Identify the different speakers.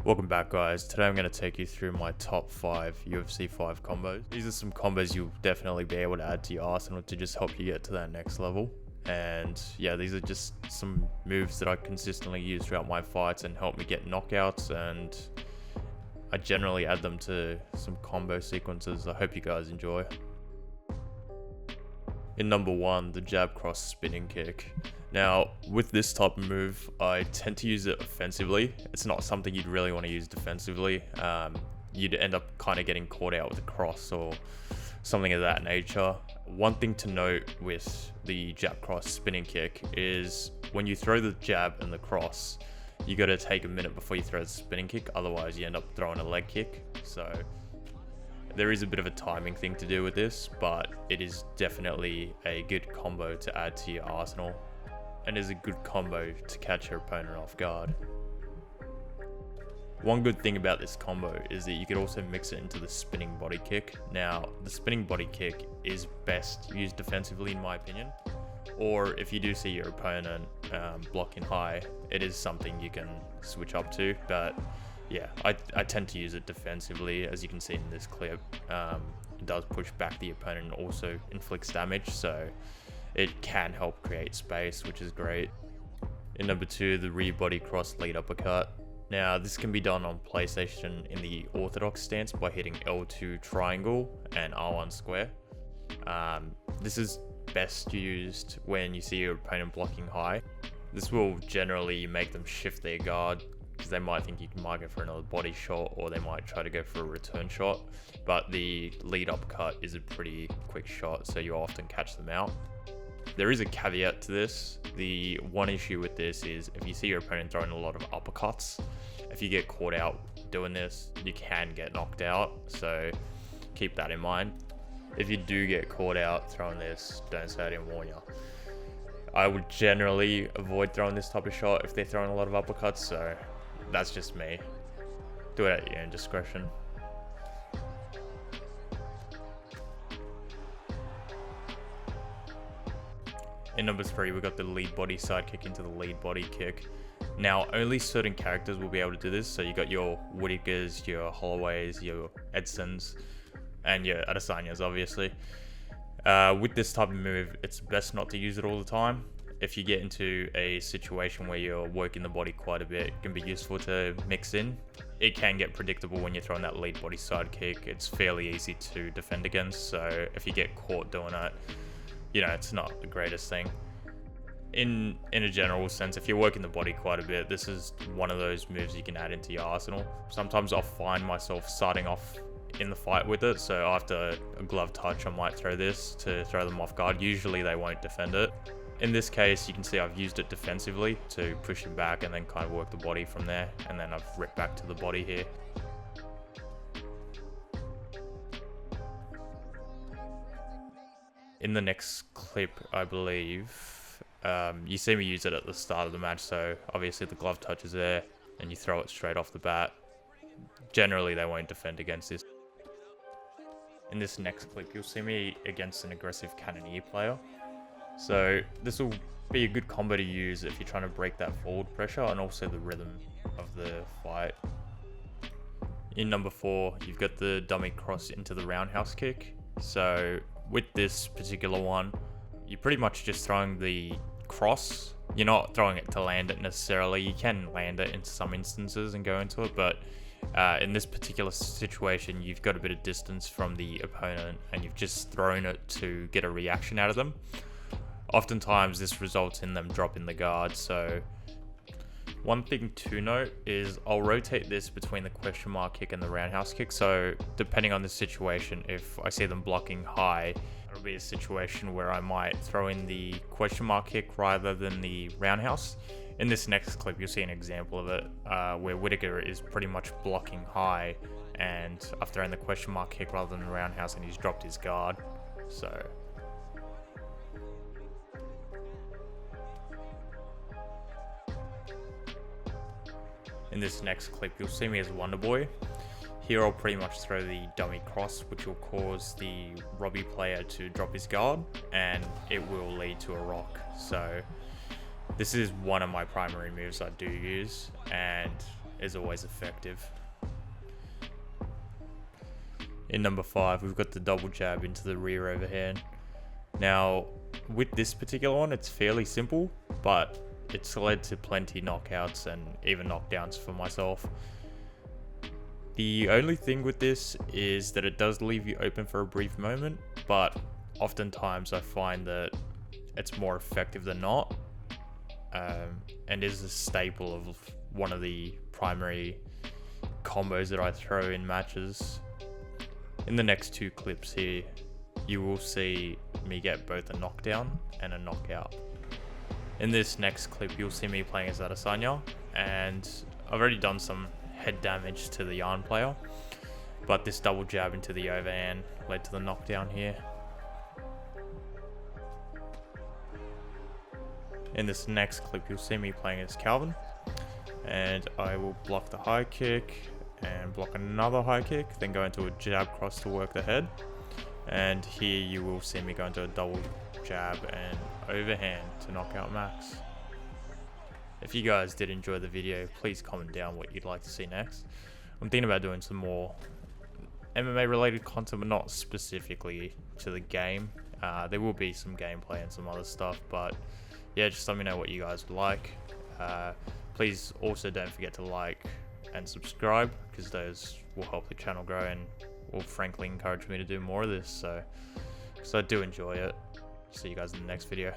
Speaker 1: Welcome back, guys. Today I'm going to take you through my top 5 UFC5 combos. These are some combos you'll definitely be able to add to your arsenal to just help you get to that next level. And yeah, these are just some moves that I consistently use throughout my fights and help me get knockouts, and I generally add them to some combo sequences I hope you guys enjoy. In number 1, the jab cross spinning kick. Now, with this type of move, I tend to use it offensively. It's not something you'd really want to use defensively. You'd end up kind of getting caught out with a cross or something of that nature. One thing to note with the jab cross spinning kick is when you throw the jab and the cross, you got to take a minute before you throw the spinning kick, otherwise you end up throwing a leg kick. So there is a bit of a timing thing to do with this, but it is definitely a good combo to add to your arsenal, and is a good combo to catch your opponent off guard. One good thing about this combo is that you could also mix it into the spinning body kick. Now, the spinning body kick is best used defensively in my opinion, or if you do see your opponent blocking high, it is something you can switch up to, but yeah, I tend to use it defensively. As you can see in this clip, it does push back the opponent and also inflicts damage, so it can help create space, which is great. In number 2, the rear body cross lead uppercut. Now, this can be done on PlayStation in the orthodox stance by hitting L2 triangle and R1 square. This is best used when you see your opponent blocking high. This will generally make them shift their guard, because they might think you might go for another body shot, or they might try to go for a return shot, but the lead uppercut is a pretty quick shot, so you often catch them out. There is a caveat to this. The one issue with this is if you see your opponent throwing a lot of uppercuts, if you get caught out doing this, you can get knocked out, so keep that in mind. If you do get caught out throwing this, don't say I didn't warn you. I would generally avoid throwing this type of shot if they're throwing a lot of uppercuts, so that's just me. Do it at your own discretion. In number 3, we got the lead body side kick into the lead body kick. Now, only certain characters will be able to do this. So you got your Whitakers, your Holloways, your Edsons, and your Adesanyas, obviously. With this type of move, it's best not to use it all the time. If you get into a situation where you're working the body quite a bit, it can be useful to mix in. It can get predictable when you're throwing that lead body side kick. It's fairly easy to defend against, so if you get caught doing that, it's not the greatest thing. In a general sense, if you're working the body quite a bit, this is one of those moves you can add into your arsenal. Sometimes I'll find myself starting off in the fight with it, so after a glove touch I might throw this to throw them off guard. Usually they won't defend it. In this case, you can see I've used it defensively to push him back and then kind of work the body from there, and then I've ripped back to the body here. In the next clip, I believe, you see me use it at the start of the match, so obviously the glove touch is there and you throw it straight off the bat. Generally they won't defend against this. In this next clip, you'll see me against an aggressive cannoneer player. So this will be a good combo to use if you're trying to break that forward pressure and also the rhythm of the fight. In number 4, you've got the dummy cross into the roundhouse kick. So with this particular one, you're pretty much just throwing the cross. You're not throwing it to land it necessarily. You can land it in some instances and go into it, but in this particular situation, you've got a bit of distance from the opponent and you've just thrown it to get a reaction out of them. Oftentimes this results in them dropping the guard, so one thing to note is I'll rotate this between the question mark kick and the roundhouse kick. So depending on the situation, if I see them blocking high, it'll be a situation where I might throw in the question mark kick rather than the roundhouse. In this next clip, you'll see an example of it where Whitaker is pretty much blocking high, and I've thrown the question mark kick rather than the roundhouse, and he's dropped his guard. So in this next clip, you'll see me as Wonder Boy. Here I'll pretty much throw the dummy cross, which will cause the Robbie player to drop his guard, and it will lead to a rock. So this is one of my primary moves I do use, and is always effective. In number 5, we've got the double jab into the rear overhand. Now, with this particular one, it's fairly simple, but it's led to plenty knockouts and even knockdowns for myself. The only thing with this is that it does leave you open for a brief moment, but oftentimes I find that it's more effective than not, and is a staple of one of the primary combos that I throw in matches. In the next 2 clips here, you will see me get both a knockdown and a knockout. In this next clip, you'll see me playing as Adesanya, and I've already done some head damage to the Yarn player, but this double jab into the overhand led to the knockdown here. In this next clip, you'll see me playing as Calvin, and I will block the high kick and block another high kick, then go into a jab cross to work the head. And here you will see me go into a double jab and overhand to knock out Max. If you guys did enjoy the video, please comment down what you'd like to see next. I'm thinking about doing some more MMA related content, but not specifically to the game. There will be some gameplay and some other stuff, but yeah, just let me know what you guys would like. Please also don't forget to like and subscribe, because those will help the channel grow and will frankly encourage me to do more of this. So I do enjoy it. See you guys in the next video.